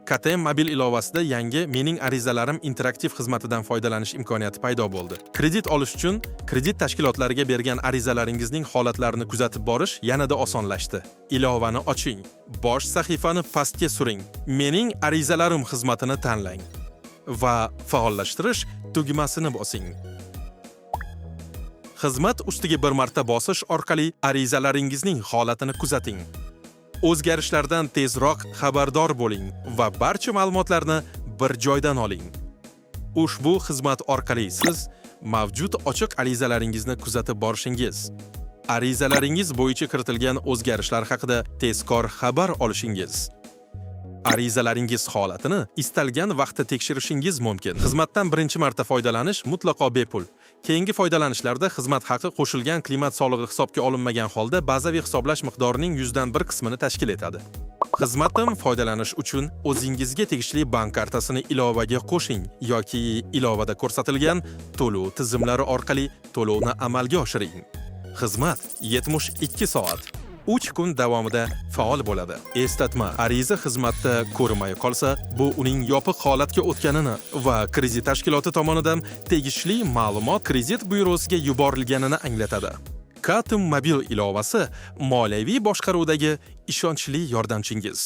KTM mobil ilovasida yangi Mening arizalarim interaktiv xizmatidan foydalanish imkoniyati paydo bo'ldi. Kredit olish uchun kredit tashkilotlariga bergan arizalaringizning holatlarini kuzatib borish yanada osonlashdi. Ilovani oching. Bosh sahifani pastga suring. Mening arizalarim xizmatini tanlang va faollashtirish tugmasini bosing. Xizmat ustiga bir marta bosish orqali arizalaringizning holatini kuzating. O'zgarishlardan tezroq xabardor bo'ling va barcha ma'lumotlarni bir joydan oling. Ushbu xizmat orqali siz mavjud ochiq arizalaringizni kuzatib borishingiz, arizalaringiz bo'yicha kiritilgan o'zgarishlar haqida tezkor xabar olishingiz, arizalaringiz holatini istalgan vaqtda tekshirishingiz mumkin. Xizmatdan birinchi marta foydalanish mutlaqo bepul. Keyingi foydalanishlarda xizmat haqi qo'shilgan klimat solig'i hisobga olinmagan holda bazaviy hisoblash miqdorining 100dan 1 qismini tashkil etadi. Xizmatdan foydalanish uchun o'zingizga tegishli bank kartasini ilovaga qo'shing yoki ilovada ko'rsatilgan to'lov tizimlari orqali to'lovni amalga oshiring. Xizmat 72 soat 3 kun davomida faol bo'ladi. Eslatma: ariza xizmatda ko'rinmay qolsa, bu uning yopiq holatga o'tganini va kredit tashkiloti tomonidan tegishli ma'lumot kredit byurosiga yuborilganini anglatadi. KTM mobil ilovasi moliyaviy boshqaruvdagi ishonchli yordamchingiz.